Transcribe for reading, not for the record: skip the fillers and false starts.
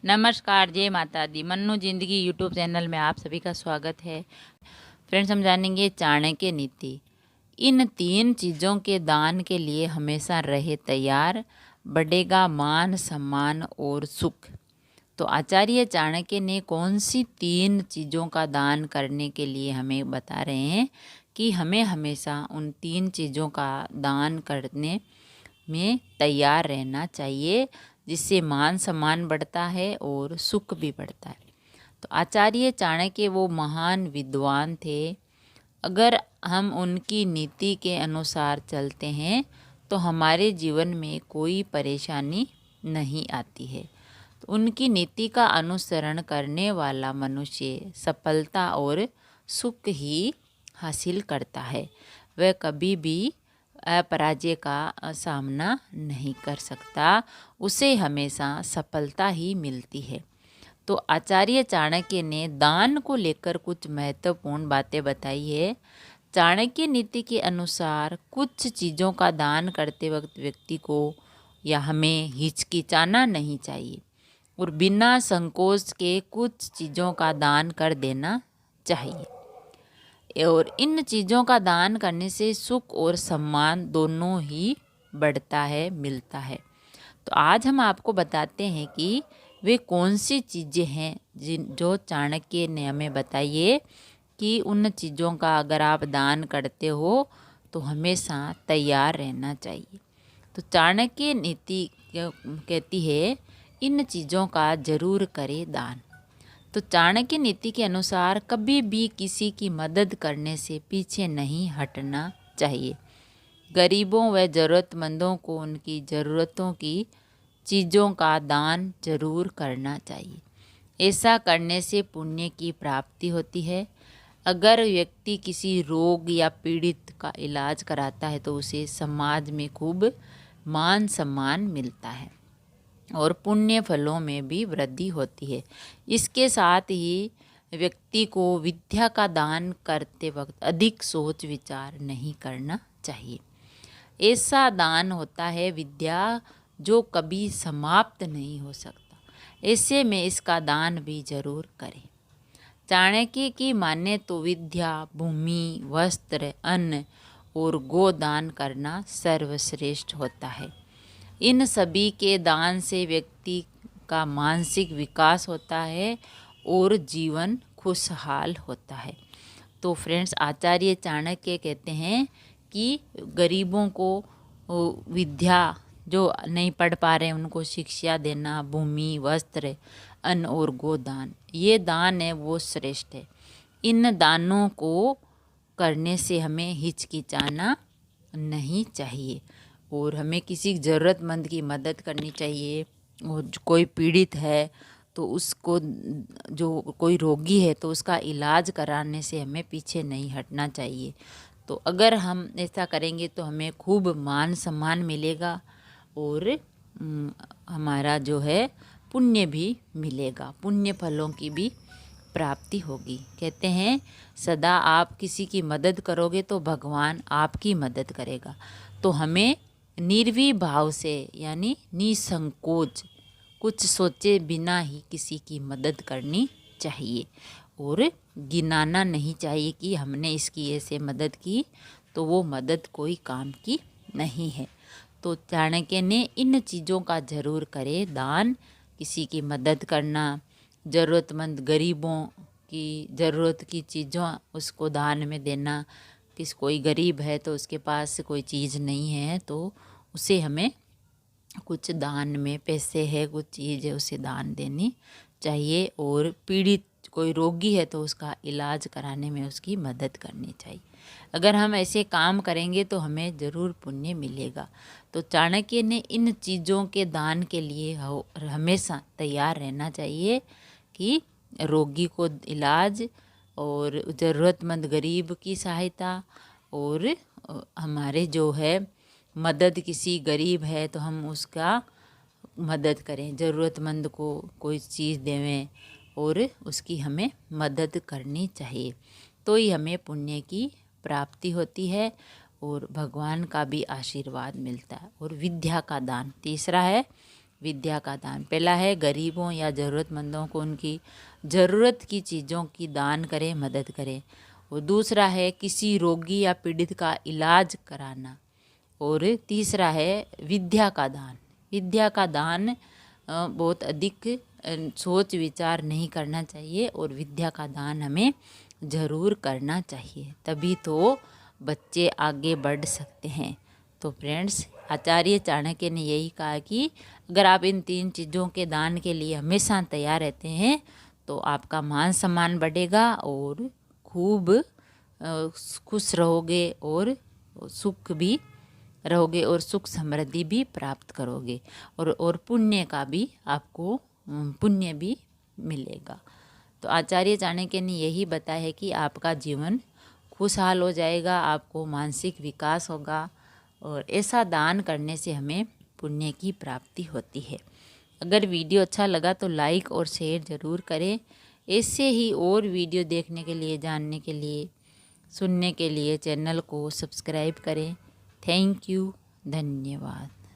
नमस्कार, जय माता दी। मन्नू जिंदगी यूट्यूब चैनल में आप सभी का स्वागत है। फ्रेंड्स, हम जानेंगे चाणक्य नीति। इन 3 चीज़ों के दान के लिए हमेशा रहे तैयार, बढ़ेगा मान सम्मान और सुख। तो आचार्य चाणक्य ने कौन सी 3 चीज़ों का दान करने के लिए हमें बता रहे हैं कि हमें हमेशा उन 3 चीज़ों का दान करने में तैयार रहना चाहिए, जिससे मान सम्मान बढ़ता है और सुख भी बढ़ता है। तो आचार्य चाणक्य वो महान विद्वान थे। अगर हम उनकी नीति के अनुसार चलते हैं तो हमारे जीवन में कोई परेशानी नहीं आती है। तो उनकी नीति का अनुसरण करने वाला मनुष्य सफलता और सुख ही हासिल करता है। वह कभी भी अपराजय का सामना नहीं कर सकता, उसे हमेशा सफलता ही मिलती है। तो आचार्य चाणक्य ने दान को लेकर कुछ महत्वपूर्ण बातें बताई है। चाणक्य नीति के अनुसार कुछ चीज़ों का दान करते वक्त व्यक्ति को या हमें हिचकिचाना नहीं चाहिए और बिना संकोच के कुछ चीज़ों का दान कर देना चाहिए। और इन चीज़ों का दान करने से सुख और सम्मान दोनों ही बढ़ता है, मिलता है। तो आज हम आपको बताते हैं कि वे कौन सी चीज़ें हैं जो चाणक्य ने हमें बताइए कि उन चीज़ों का अगर आप दान करते हो तो हमेशा तैयार रहना चाहिए। तो चाणक्य नीति कहती है इन चीज़ों का जरूर करें दान। तो चाणक्य नीति के अनुसार कभी भी किसी की मदद करने से पीछे नहीं हटना चाहिए। गरीबों व ज़रूरतमंदों को उनकी ज़रूरतों की चीज़ों का दान जरूर करना चाहिए। ऐसा करने से पुण्य की प्राप्ति होती है। अगर व्यक्ति किसी रोग या पीड़ित का इलाज कराता है तो उसे समाज में खूब मान सम्मान मिलता है और पुण्य फलों में भी वृद्धि होती है। इसके साथ ही व्यक्ति को विद्या का दान करते वक्त अधिक सोच विचार नहीं करना चाहिए। ऐसा दान होता है विद्या जो कभी समाप्त नहीं हो सकता, ऐसे में इसका दान भी जरूर करें। चाणक्य की माने तो विद्या, भूमि, वस्त्र, अन्न और गोदान करना सर्वश्रेष्ठ होता है। इन सभी के दान से व्यक्ति का मानसिक विकास होता है और जीवन खुशहाल होता है। तो फ्रेंड्स, आचार्य चाणक्य कहते हैं कि गरीबों को विद्या, जो नहीं पढ़ पा रहे उनको शिक्षा देना, भूमि, वस्त्र, अन्न और गोदान, ये दान है वो श्रेष्ठ है। इन दानों को करने से हमें हिचकिचाना नहीं चाहिए और हमें किसी ज़रूरतमंद की मदद करनी चाहिए। और कोई पीड़ित है तो उसको, जो कोई रोगी है तो उसका इलाज कराने से हमें पीछे नहीं हटना चाहिए। तो अगर हम ऐसा करेंगे तो हमें खूब मान सम्मान मिलेगा और हमारा जो है पुण्य भी मिलेगा, पुण्य फलों की भी प्राप्ति होगी। कहते हैं सदा आप किसी की मदद करोगे तो भगवान आपकी मदद करेगा। तो हमें निर्भय भाव से यानी निसंकोच, कुछ सोचे बिना ही किसी की मदद करनी चाहिए और गिनाना नहीं चाहिए कि हमने इसकी ऐसे मदद की तो वो मदद कोई काम की नहीं है। तो चाणक्य ने इन चीज़ों का जरूर करे दान, किसी की मदद करना, ज़रूरतमंद गरीबों की ज़रूरत की चीज़ों उसको दान में देना। कोई गरीब है तो उसके पास कोई चीज़ नहीं है तो उसे हमें कुछ दान में, पैसे है, कुछ चीज़ है, उसे दान देनी चाहिए। और पीड़ित कोई रोगी है तो उसका इलाज कराने में उसकी मदद करनी चाहिए। अगर हम ऐसे काम करेंगे तो हमें ज़रूर पुण्य मिलेगा। तो चाणक्य ने इन चीज़ों के दान के लिए हमेशा तैयार रहना चाहिए कि रोगी को इलाज और ज़रूरतमंद गरीब की सहायता और हमारे जो है मदद, किसी गरीब है तो हम उसका मदद करें, ज़रूरतमंद को कोई चीज़ देवें और उसकी हमें मदद करनी चाहिए। तो ही हमें पुण्य की प्राप्ति होती है और भगवान का भी आशीर्वाद मिलता है। और विद्या का दान, तीसरा है विद्या का दान। पहला है गरीबों या ज़रूरतमंदों को उनकी ज़रूरत की चीज़ों की दान करें, मदद करें। और दूसरा है किसी रोगी या पीड़ित का इलाज कराना। और तीसरा है विद्या का दान। विद्या का दान बहुत अधिक सोच विचार नहीं करना चाहिए और विद्या का दान हमें ज़रूर करना चाहिए, तभी तो बच्चे आगे बढ़ सकते हैं। तो फ्रेंड्स, आचार्य चाणक्य ने यही कहा कि अगर आप इन 3 चीज़ों के दान के लिए हमेशा तैयार रहते हैं तो आपका मान सम्मान बढ़ेगा और खूब खुश रहोगे और सुख भी रहोगे और सुख समृद्धि भी प्राप्त करोगे और पुण्य का भी आपको पुण्य भी मिलेगा। तो आचार्य चाणक्य ने यही बताया है कि आपका जीवन खुशहाल हो जाएगा, आपको मानसिक विकास होगा और ऐसा दान करने से हमें पुण्य की प्राप्ति होती है। अगर वीडियो अच्छा लगा तो लाइक और शेयर ज़रूर करें। ऐसे ही और वीडियो देखने के लिए, जानने के लिए, सुनने के लिए चैनल को सब्सक्राइब करें। थैंक यू, धन्यवाद।